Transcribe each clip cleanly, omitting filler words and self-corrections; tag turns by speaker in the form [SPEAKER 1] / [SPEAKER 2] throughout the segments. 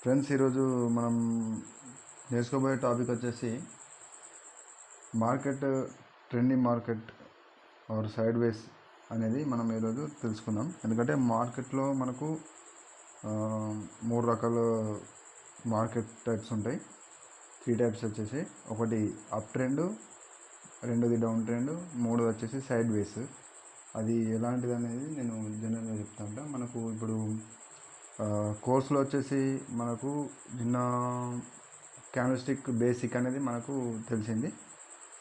[SPEAKER 1] Friends, ఈరోజు మనం నేర్చుకోబోయే టాపిక్ వచ్చేసి market, trending market or sideways అనేది మనం ఈరోజు తెలుసుకుందాం. ఎందుకంటే మార్కెట్లో మనకు మూడు రకాల మార్కెట్ టైప్స్ ఉంటాయి. 3 టైప్స్ వచ్చేసి, ఒకటి అప్ ట్రెండ్, రెండోది డౌన్ ట్రెండ్, మూడోది వచ్చేసి సైడ్ వేస్. అది ఎలాంటిది అనేది నేను జనరల్గా చెప్తాను. మనకు ఇప్పుడు కోర్సులో వచ్చేసి మనకు నిన్న క్యాండిల్స్టిక్ బేసిక్ అనేది మనకు తెలిసింది.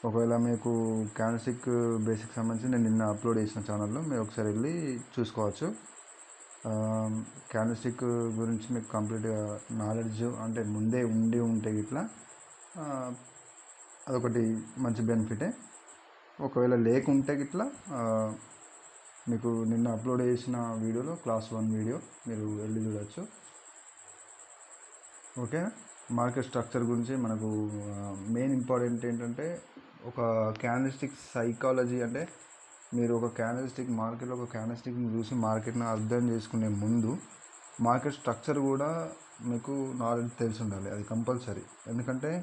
[SPEAKER 1] ఒకవేళ మీకు క్యాండిల్స్టిక్ బేసిక్ సంబంధించి నేను నిన్న అప్లోడ్ చేసిన ఛానల్లో మీరు ఒకసారి వెళ్ళి చూసుకోవచ్చు. క్యాండిల్స్టిక్ గురించి మీకు కంప్లీట్గా నాలెడ్జ్ అంటే ముందే ఉంటే ఇట్లా అదొకటి మంచి బెనిఫిటే. ఒకవేళ లేకుంటే ఇట్లా మీకు నిన్న అప్లోడ్ చేసిన వీడియోలో క్లాస్ 1 వీడియో మీరు వెళ్ళి చూడవచ్చు. ఓకే, మార్కెట్ స్ట్రక్చర్ గురించి మనకు మెయిన్ ఇంపార్టెంట్ ఏంటంటే ఒక క్యాండిల్స్టిక్ సైకాలజీ. అంటే మీరు ఒక క్యాండిల్స్టిక్ మార్కెట్లో ఒక క్యాండిల్స్టిక్ని చూసి మార్కెట్ని అర్థం చేసుకునే ముందు మార్కెట్ స్ట్రక్చర్ కూడా మీకు నాలెడ్జ్ తెలిసి ఉండాలి. అది కంపల్సరీ. ఎందుకంటే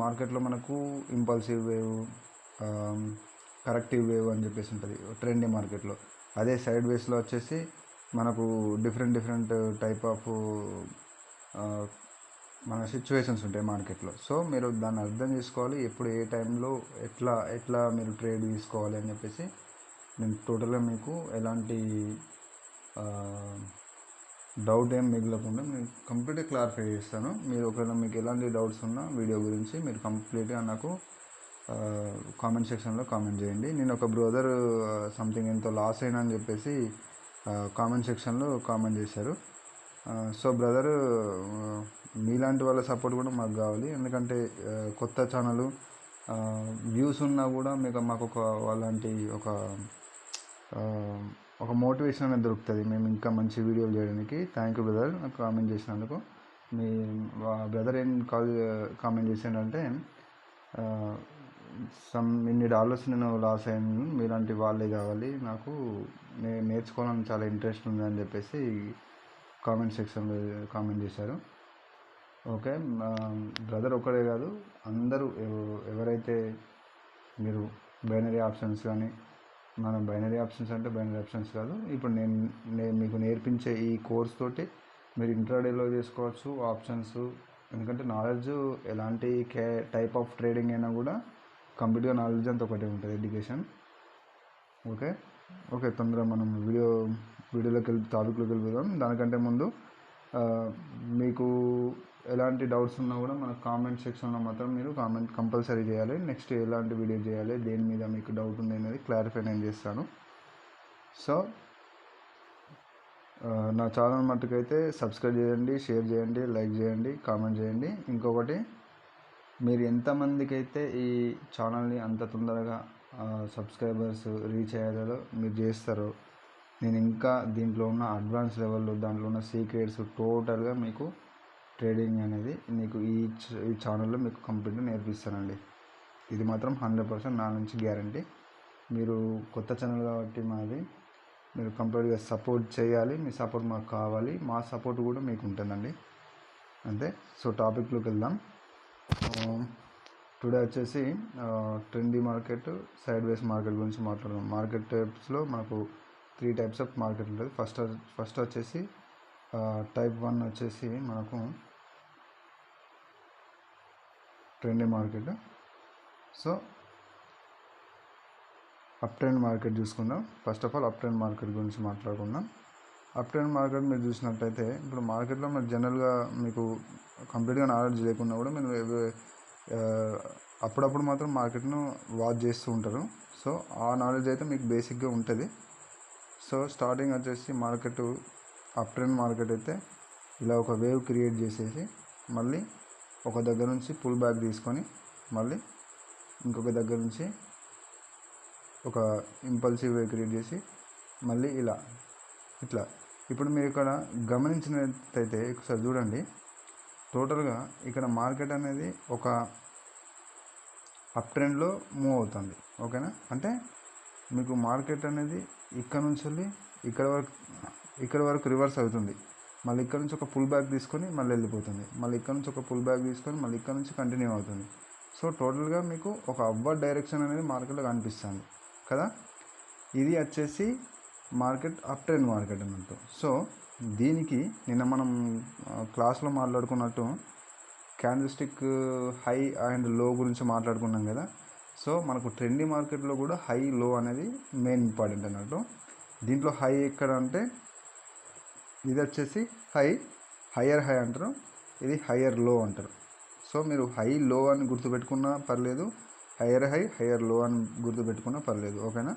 [SPEAKER 1] మార్కెట్లో మనకు ఇంపల్సివ్ వేవ్, కరెక్టివ్ వేవ్ అని చెప్పేసి ఉంటుంది ట్రెండీ మార్కెట్లో. అదే సైడ్ వేస్లో వచ్చేసి మనకు డిఫరెంట్ టైప్ ఆఫ్ మన సిచ్యువేషన్స్ ఉంటాయి మార్కెట్లో. సో మీరు దాన్ని అర్థం చేసుకోవాలి. ఎప్పుడు ఏ టైంలో ఎట్లా మీరు ట్రేడ్ తీసుకోవాలి అని చెప్పేసి నేను టోటల్గా మీకు ఎలాంటి డౌట్ ఏం మిగలకుండా నేను కంప్లీట్గా క్లారిఫై చేస్తాను. మీరు ఒకవేళ మీకు ఎలాంటి డౌట్స్ ఉన్నా వీడియో గురించి మీరు కంప్లీట్గా నాకు కామెంట్ సెక్షన్లో కామెంట్ చేయండి. నేను ఒక బ్రదర్ సంథింగ్ ఎంతో లాస్ అయినా అని చెప్పేసి కామెంట్ సెక్షన్లో కామెంట్ చేశారు. సో బ్రదర్, మీలాంటి వాళ్ళ సపోర్ట్ కూడా మాకు కావాలి. ఎందుకంటే కొత్త ఛానల్ వ్యూస్ ఉన్నా కూడా మాకు అలాంటి ఒక మోటివేషన్ అనేది దొరుకుతుంది మేము ఇంకా మంచి వీడియోలు చేయడానికి. థ్యాంక్ యూ బ్రదర్, నాకు కామెంట్ చేసినందుకు. మీ బ్రదర్ ఏం కామెంట్ చేశాడంటే ఇన్ని డాలర్స్ నేను లాస్ అయ్యాను, మీలాంటి వాళ్ళే కావాలి నాకు, నేను నేర్చుకోవాలని చాలా ఇంట్రెస్ట్ ఉంది అని చెప్పేసి కామెంట్ సెక్షన్లో కామెంట్ చేశారు. ఓకే, బ్రదర్ ఒక్కడే కాదు, అందరూ ఎవరైతే మీరు బైనరీ ఆప్షన్స్ కానీ, మన బైనరీ ఆప్షన్స్ అంటే బైనరీ ఆప్షన్స్ కాదు, ఇప్పుడు నేను మీకు నేర్పించే ఈ కోర్స్ తోటి మీరు ఇంట్రాడేలో చేసుకోవచ్చు ఆప్షన్స్. ఎందుకంటే నాలెడ్జ్ ఎలాంటి టైప్ ఆఫ్ ట్రేడింగ్ అయినా కూడా కంప్లీట్గా నాలెడ్జ్ అంతా ఒకటే ఉంటుంది, ఎడ్యుకేషన్. ఓకే, తొందరగా మనం వీడియోలోకి టాపిక్లోకి వెళ్ళిపోదాం. దానికంటే ముందు మీకు ఎలాంటి డౌట్స్ ఉన్నా కూడా మన కామెంట్ సెక్షన్లో మాత్రం మీరు కామెంట్ కంపల్సరీ చేయాలి. నెక్స్ట్ ఎలాంటి వీడియో చేయాలి, దేని మీద మీకు డౌట్ ఉంది అనేది క్లారిఫై నేను చేస్తాను. సో నా ఛానల్ మట్టుకైతే సబ్స్క్రైబ్ చేయండి, షేర్ చేయండి, లైక్ చేయండి, కామెంట్ చేయండి. ఇంకొకటి, మీరు ఎంతమందికి అయితే ఈ ఛానల్ని అంత తొందరగా సబ్స్క్రైబర్స్ రీచ్ అయ్యేదో మీరు చేస్తారో, నేను ఇంకా దీంట్లో ఉన్న అడ్వాన్స్ లెవెల్లో దాంట్లో ఉన్న సీక్రెట్స్ టోటల్గా మీకు ట్రేడింగ్ అనేది మీకు ఈ ఛానల్లో మీకు కంప్లీట్గా నేర్పిస్తానండి. ఇది మాత్రం 100% నా నుంచి గ్యారంటీ. మీరు కొత్త ఛానల్ కాబట్టి మాది, మీరు కంప్లీట్గా సపోర్ట్ చేయాలి. మీ సపోర్ట్ మాకు కావాలి, మా సపోర్ట్ కూడా మీకు ఉంటుందండి, అంతే. సో టాపిక్లోకి వెళ్దాం. టుడే వచ్చేసి trendy market, sideways market గురించి మాట్లాడదాం. మార్కెట్ టైప్స్లో మనకు 3 టైప్స్ ఆఫ్ మార్కెట్ ఉంటుంది. ఫస్ట్ వచ్చేసి టైప్ 1 వచ్చేసి మనకు trendy market. So up trend market చూసుకుందాం. First of all up trend market గురించి మాట్లాడుకుందాం. అప్ ట్రెండ్ మార్కెట్ మీరు చూసినట్టయితే, ఇప్పుడు మార్కెట్లో మీరు జనరల్గా మీకు కంప్లీట్గా నాలెడ్జ్ లేకున్నా కూడా మీరు అప్పుడప్పుడు మాత్రం మార్కెట్ను వాచ్ చేస్తూ ఉంటారు. సో ఆ నాలెడ్జ్ అయితే మీకు బేసిక్గా ఉంటుంది. సో స్టార్టింగ్ వచ్చేసి మార్కెట్ అప్ ట్రెండ్ మార్కెట్ అయితే ఇలా ఒక వేవ్ క్రియేట్ చేసేసి మళ్ళీ ఒక దగ్గర నుంచి పుల్ బ్యాక్ తీసుకొని మళ్ళీ ఇంకొక దగ్గర నుంచి ఒక ఇంపల్సివ్ వేవ్ క్రియేట్ చేసి మళ్ళీ ఇట్లా. ఇప్పుడు మీరు ఇక్కడ గమనించినట్టయితే ఒకసారి చూడండి, టోటల్గా ఇక్కడ మార్కెట్ అనేది ఒక అప్ ట్రెండ్లో మూవ్ అవుతుంది. ఓకేనా? అంటే మీకు మార్కెట్ అనేది ఇక్కడ నుంచి వెళ్ళి ఇక్కడ వరకు రివర్స్ అవుతుంది. మళ్ళీ ఇక్కడ నుంచి ఒక పుల్ బ్యాక్ తీసుకొని మళ్ళీ వెళ్ళిపోతుంది, మళ్ళీ ఇక్కడ నుంచి ఒక పుల్ బ్యాక్ తీసుకొని మళ్ళీ ఇక్కడ నుంచి కంటిన్యూ అవుతుంది. సో టోటల్గా మీకు ఒక అప్వర్డ్ డైరెక్షన్ అనేది మార్కెట్లో కనిపిస్తుంది కదా. ఇది వచ్చేసి మార్కెట్ అప్ ట్రెండ్ మార్కెట్ అన్నట్టు. సో దీనికి నిన్న మనం క్లాస్లో మాట్లాడుకున్నట్టు క్యాండిల్స్టిక్ హై అండ్ లో గురించి మాట్లాడుకున్నాం కదా. సో మనకు ట్రెండీ మార్కెట్లో కూడా హై లో అనేది మెయిన్ ఇంపార్టెంట్ అన్నట్టు. దీంట్లో హై ఎక్కడ అంటే ఇది వచ్చేసి హయ్యర్ హై అంటారు, ఇది హయ్యర్ లో అంటారు. సో మీరు హై లో అని గుర్తుపెట్టుకున్నా పర్లేదు, హయ్యర్ లో అని గుర్తుపెట్టుకున్నా పర్లేదు, ఓకేనా.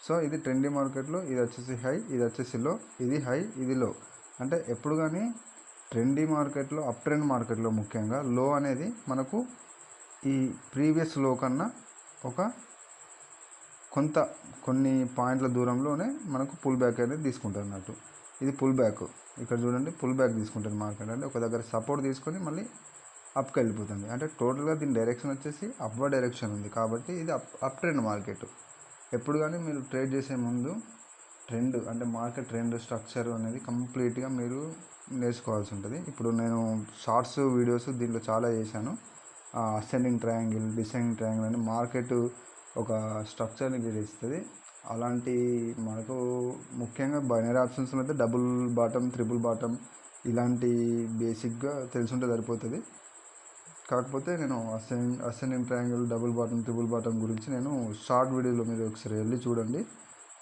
[SPEAKER 1] సో ఇది ట్రెండీ మార్కెట్లో ఇది వచ్చేసి హై, ఇది వచ్చేసి లో, ఇది హై, ఇది లో. అంటే ఎప్పుడు కానీ ట్రెండీ మార్కెట్లో, అప్ ట్రెండ్ మార్కెట్లో ముఖ్యంగా లో అనేది మనకు ఈ ప్రీవియస్ లో కన్నా కొన్ని పాయింట్ల దూరంలోనే మనకు పుల్ బ్యాక్ అనేది తీసుకుంటుంది అన్నట్టు. ఇది పుల్ బ్యాక్, ఇక్కడ చూడండి పుల్ బ్యాక్ తీసుకుంటుంది మార్కెట్. అంటే ఒక దగ్గర సపోర్ట్ తీసుకొని మళ్ళీ అప్కి వెళ్ళిపోతుంది. అంటే టోటల్గా దీని డైరెక్షన్ వచ్చేసి అప్వర్డ్ డైరెక్షన్ ఉంది కాబట్టి ఇది అప్ ట్రెండ్ మార్కెట్. ఎప్పుడు కానీ మీరు ట్రేడ్ చేసే ముందు ట్రెండ్ అంటే మార్కెట్ ట్రెండ్ స్ట్రక్చర్ అనేది కంప్లీట్గా మీరు నేర్చుకోవాల్సి ఉంటుంది. ఇప్పుడు నేను షార్ట్స్ వీడియోస్ దీంట్లో చాలా చేశాను. అసెండింగ్ ట్రయాంగిల్, డిసెండింగ్ ట్రయాంగిల్ అని మార్కెట్ ఒక స్ట్రక్చర్ని గీస్తుంది. అలాంటి మనకు ముఖ్యంగా బైనరీ ఆప్షన్స్లో అయితే డబుల్ బాటమ్, త్రిబుల్ బాటమ్ ఇలాంటి బేసిక్గా తెలుసుంటే సరిపోతుంది. కాకపోతే నేను ascending triangle, double bottom, triple bottom గురించి నేను షార్ట్ వీడియోలో మీరు ఒకసారి వెళ్ళి చూడండి.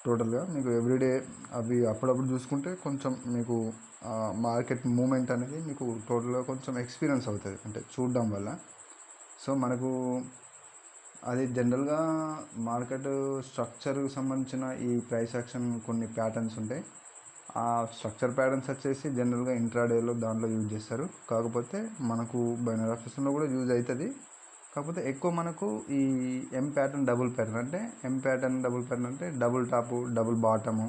[SPEAKER 1] టోటల్గా మీకు ఎవ్రీడే అవి అప్పుడప్పుడు చూసుకుంటే కొంచెం మీకు మార్కెట్ మూమెంట్ అనేది మీకు టోటల్గా కొంచెం ఎక్స్పీరియన్స్ అవుతుంది అంటే చూడడం వల్ల. సో మనకు అది జనరల్గా మార్కెట్ స్ట్రక్చర్కి సంబంధించిన ఈ ప్రైస్ యాక్షన్ కొన్ని ప్యాటర్న్స్ ఉంటాయి. ఆ స్ట్రక్చర్ ప్యాటర్న్స్ వచ్చేసి జనరల్గా ఇంట్రాడేలో దాంట్లో యూజ్ చేస్తారు. కాకపోతే మనకు బైనరీ ఆప్షన్స్లో కూడా యూజ్ అవుతుంది. కాకపోతే ఎక్కువ మనకు ఈ ఎం ప్యాటర్న్, డబుల్ ప్యాటర్న్ అంటే ఎం ప్యాటర్న్, డబుల్ ప్యాటర్న్ అంటే డబుల్ టాపు, డబుల్ బాటము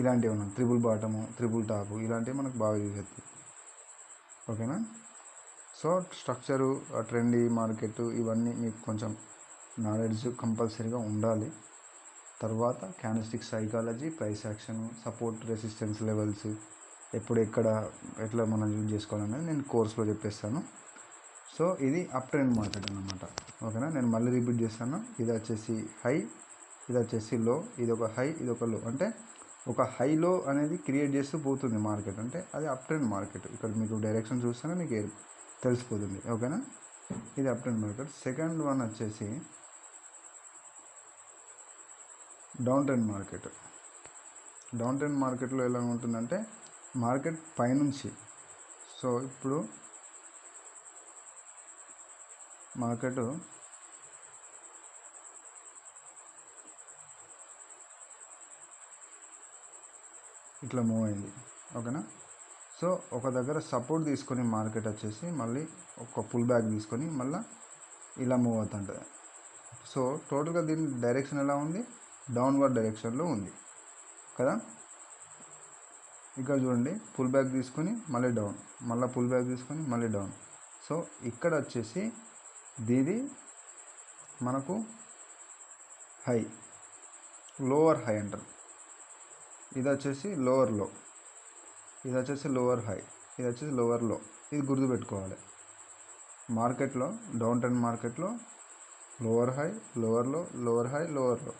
[SPEAKER 1] ఇలాంటివి ఉన్నాయి, త్రిబుల్ బాటము, త్రిబుల్ టాపు ఇలాంటివి మనకు బాగా యూజ్ అవుతుంది, ఓకేనా. సో స్ట్రక్చరు, ట్రెండీ మార్కెట్ ఇవన్నీ మీకు కొంచెం నాలెడ్జ్ కంపల్సరీగా ఉండాలి. తర్వాత candlestick psychology, price action, support, resistance levels ఎప్పుడు ఎట్లా మనం యూజ్ చేసుకోవాలనేది నేను కోర్స్లో చెప్పేస్తాను. సో ఇది అప్ ట్రెండ్ మార్కెట్ అన్నమాట, ఓకేనా. నేను మళ్ళీ రిపీట్ చేస్తాను. ఇది వచ్చేసి హై, ఇది వచ్చేసి లో, ఇది ఒక హై, ఇది ఒక లో. అంటే ఒక హై లో అనేది క్రియేట్ చేస్తూ పోతుంది మార్కెట్, అంటే అది అప్ ట్రెండ్ మార్కెట్. ఇక్కడ మీకు డైరెక్షన్ చూస్తేనే మీకు తెలిసిపోతుంది, ఓకేనా. ఇది up trend market. Second one వచ్చేసి down trend market. Down trend మార్కెట్లో ఎలా ఉంటుందంటే మార్కెట్ పైనుంచి, సో ఇప్పుడు మార్కెట్ ఇట్లా మూవ్ అయింది, ఓకేనా. సో ఒక దగ్గర సపోర్ట్ తీసుకొని మార్కెట్ వచ్చేసి మళ్ళీ ఒక పుల్ బ్యాక్ తీసుకొని మళ్ళీ ఇలా మూవ్ అవుతుంటుంది. సో టోటల్గా దీని డైరెక్షన్ ఎలా ఉంది, డౌన్వర్డ్ డైరెక్షన్లో ఉంది కదా. ఇక్కడ చూడండి పుల్ బ్యాక్ తీసుకొని మళ్ళీ డౌన్, మళ్ళీ పుల్ బ్యాక్ తీసుకొని మళ్ళీ డౌన్. సో ఇక్కడ వచ్చేసి దీది మనకు హై, లోవర్ హై అంటారు. ఇది వచ్చేసి లోవర్ లో, ఇది వచ్చేసి లోవర్ హై, ఇది వచ్చేసి లోవర్ లో. ఇది గుర్తుపెట్టుకోవాలి. మార్కెట్లో డౌన్ ట్రెండ్ మార్కెట్లో లోవర్ హై, లోవర్ లో, లోవర్ హై, లోవర్ లో,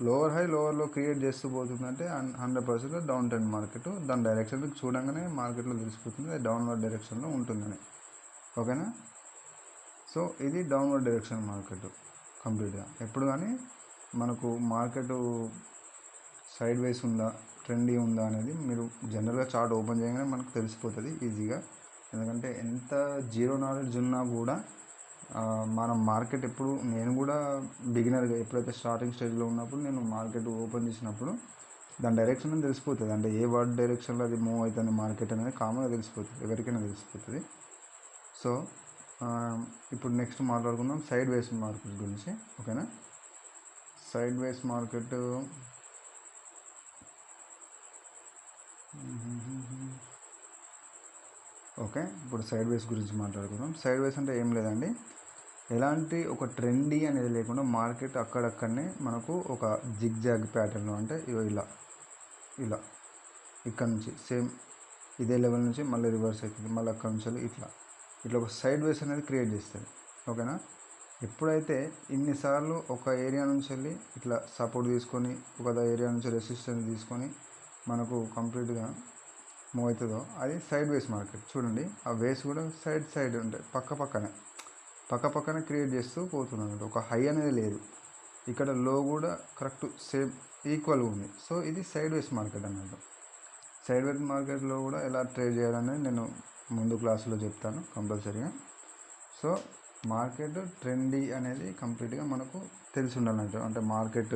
[SPEAKER 1] లోవర్ హై, లోవర్ లో క్రియేట్ చేస్తూ పోతుందంటే 100% డౌన్ ట్రెండ్ మార్కెట్. దాని డైరెక్షన్ చూడంగానే మార్కెట్లో తెలిసిపోతుంది అది డౌన్వర్డ్ డైరెక్షన్లో ఉంటుందని, ఓకేనా. సో ఇది డౌన్వర్డ్ డైరెక్షన్ మార్కెట్ కంప్లీట్గా. ఎప్పుడు కానీ మనకు మార్కెట్ సైడ్ వేస్ ఉందా, ట్రెండీ ఉందా అనేది మీరు జనరల్గా చార్ట్ ఓపెన్ చేయగానే మనకు తెలిసిపోతుంది ఈజీగా. ఎందుకంటే ఎంత జీరో నాలెడ్జ్ ఉన్నా కూడా మనం మార్కెట్ ఎప్పుడు, నేను కూడా బిగినర్గా ఎప్పుడైతే స్టార్టింగ్ స్టేజ్లో ఉన్నప్పుడు నేను మార్కెట్ ఓపెన్ చేసినప్పుడు దాని డైరెక్షన్ అని తెలిసిపోతుంది. అంటే ఏ వర్డ్ డైరెక్షన్లో అది మూవ్ అవుతుంది మార్కెట్ అనేది కామన్గా తెలిసిపోతుంది, ఎవరికైనా తెలిసిపోతుంది. సో ఇప్పుడు నెక్స్ట్ మాట్లాడుకుందాం సైడ్ వేస్ మార్కెట్ గురించి, ఓకేనా. సైడ్ వేస్ మార్కెట్ ఓకే. ఇప్పుడు సైడ్ వేస్ గురించి మాట్లాడుకుందాం. సైడ్ వేస్ అంటే ఏం లేదండి, ఎలాంటి ఒక ట్రెండీ అనేది లేకుండా మార్కెట్ అక్కడక్కడనే మనకు ఒక జిగ్ జాగ్ ప్యాటర్న్లో, అంటే ఇలా ఇలా ఇక్కడ నుంచి సేమ్ ఇదే లెవెల్ నుంచి మళ్ళీ రివర్స్ అవుతుంది, మళ్ళీ అక్కడ నుంచి ఇట్లా ఒక సైడ్ వేస్ అనేది క్రియేట్ చేస్తుంది. ఓకేనా. ఎప్పుడైతే ఇన్నిసార్లు ఒక ఏరియా నుంచి వెళ్ళి ఇట్లా సపోర్ట్ తీసుకొని ఒక ఏరియా నుంచి రెసిస్టెన్స్ తీసుకొని మనకు కంప్లీట్గా మూవ్ అవుతుందో అది సైడ్ వేస్ మార్కెట్. చూడండి ఆ వేస్ కూడా సైడ్ ఉంటాయి, పక్కనే క్రియేట్ చేస్తూ పోతున్నాడు. ఒక హై అనేది లేదు, ఇక్కడ లో కూడా కరెక్ట్ సేమ్ ఈక్వల్గా ఉంది. సో ఇది సైడ్ వేస్ మార్కెట్ అన్నట్టు. సైడ్ వేస్ మార్కెట్లో కూడా ఎలా ట్రేడ్ చేయాలనేది నేను ముందు క్లాసులో చెప్తాను కంపల్సరీగా. సో మార్కెట్ ట్రెండీ అనేది కంప్లీట్గా మనకు తెలిసి ఉండాలంటే, అంటే మార్కెట్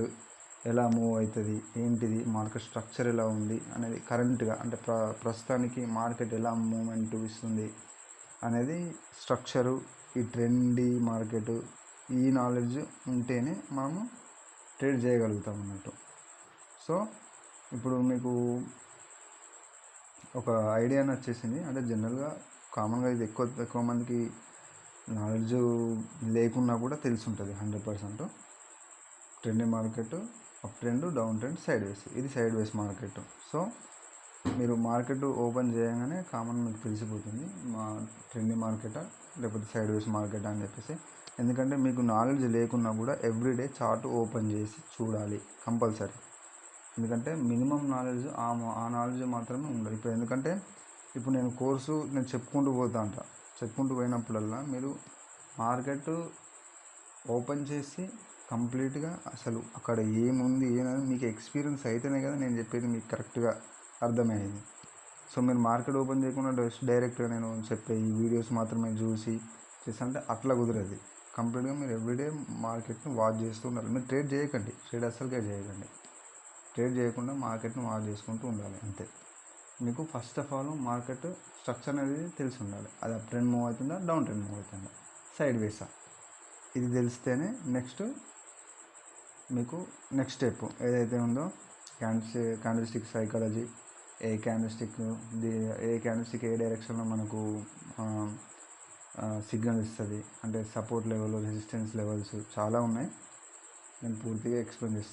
[SPEAKER 1] ఎలా మూవ్ అవుతుంది, ఏంటిది మార్కెట్ స్ట్రక్చర్ ఎలా ఉంది అనేది కరెంట్గా, అంటే ప్రస్తుతానికి మార్కెట్ ఎలా మూవ్మెంట్ ఇస్తుంది అనేది స్ట్రక్చరు, ఈ ట్రెండీ మార్కెట్, ఈ నాలెడ్జ్ ఉంటేనే మనము ట్రేడ్ చేయగలుగుతాం అన్నట్టు. సో ఇప్పుడు మీకు ఒక ఐడియా వచ్చేసింది. అంటే జనరల్గా కామన్గా ఇది ఎక్కువ మందికి నాలెడ్జ్ లేకున్నా కూడా తెలిసి ఉంటుంది 100%. Trending market, up trend, down trend, side వేస్, ఇది సైడ్ వేస్ మార్కెట్. సో మీరు మార్కెట్ ఓపెన్ చేయగానే కామన్ మీకు తెలిసిపోతుంది మా ట్రెండింగ్ మార్కెటా లేకపోతే సైడ్ వేస్ మార్కెటా అని చెప్పేసి. ఎందుకంటే మీకు నాలెడ్జ్ లేకున్నా కూడా ఎవ్రీడే చార్ట్ ఓపెన్ చేసి చూడాలి కంపల్సరీ. ఎందుకంటే మినిమం నాలెడ్జ్ ఆ నాలెడ్జ్ మాత్రమే ఉండాలి. ఎందుకంటే ఇప్పుడు నేను కోర్సు చెప్పుకుంటూ పోయినప్పుడల్లా మీరు మార్కెట్ ఓపెన్ చేసి కంప్లీట్గా అసలు అక్కడ ఏముంది ఏమని మీకు ఎక్స్పీరియన్స్ అయితేనే కదా నేను చెప్పేది మీకు కరెక్ట్గా అర్థమయ్యేది. సో మీరు మార్కెట్ ఓపెన్ చేయకుండా డైరెక్ట్గా నేను చెప్పే ఈ వీడియోస్ మాత్రమే చూసి చేస్తుంటే అట్లా కుదరదు. కంప్లీట్గా మీరు ఎవ్రీడే మార్కెట్ని వాచ్ చేస్తూ ఉండాలి. మీరు ట్రేడ్ చేయకండి, అసలుకే చేయకండి. ట్రేడ్ చేయకుండా మార్కెట్ని వాచ్ చేసుకుంటూ ఉండాలి అంతే. మీకు first of all market structure అనేది తెలిసి ఉండాలి. అది అప్ ట్రెండ్ మూవ్ అవుతుందా, డౌన్ ట్రెండ్ మూవ్ అవుతుందా, సైడ్ వేసా, ఇది తెలిస్తేనే నెక్స్ట్ స్టెప్ ఏదైతే ఉందో క్యాండిల్స్టిక్ సైకాలజీ, ఏ క్యాండిల్స్టిక్ ఏ డైరెక్షన్లో మనకు సిగ్నల్ ఇస్తుంది, అంటే సపోర్ట్ లెవెల్, రెసిస్టెన్స్ లెవెల్స్ చాలా ఉన్నాయి. నేను పూర్తిగా ఎక్స్ప్లెయిన్ చేస్తాను.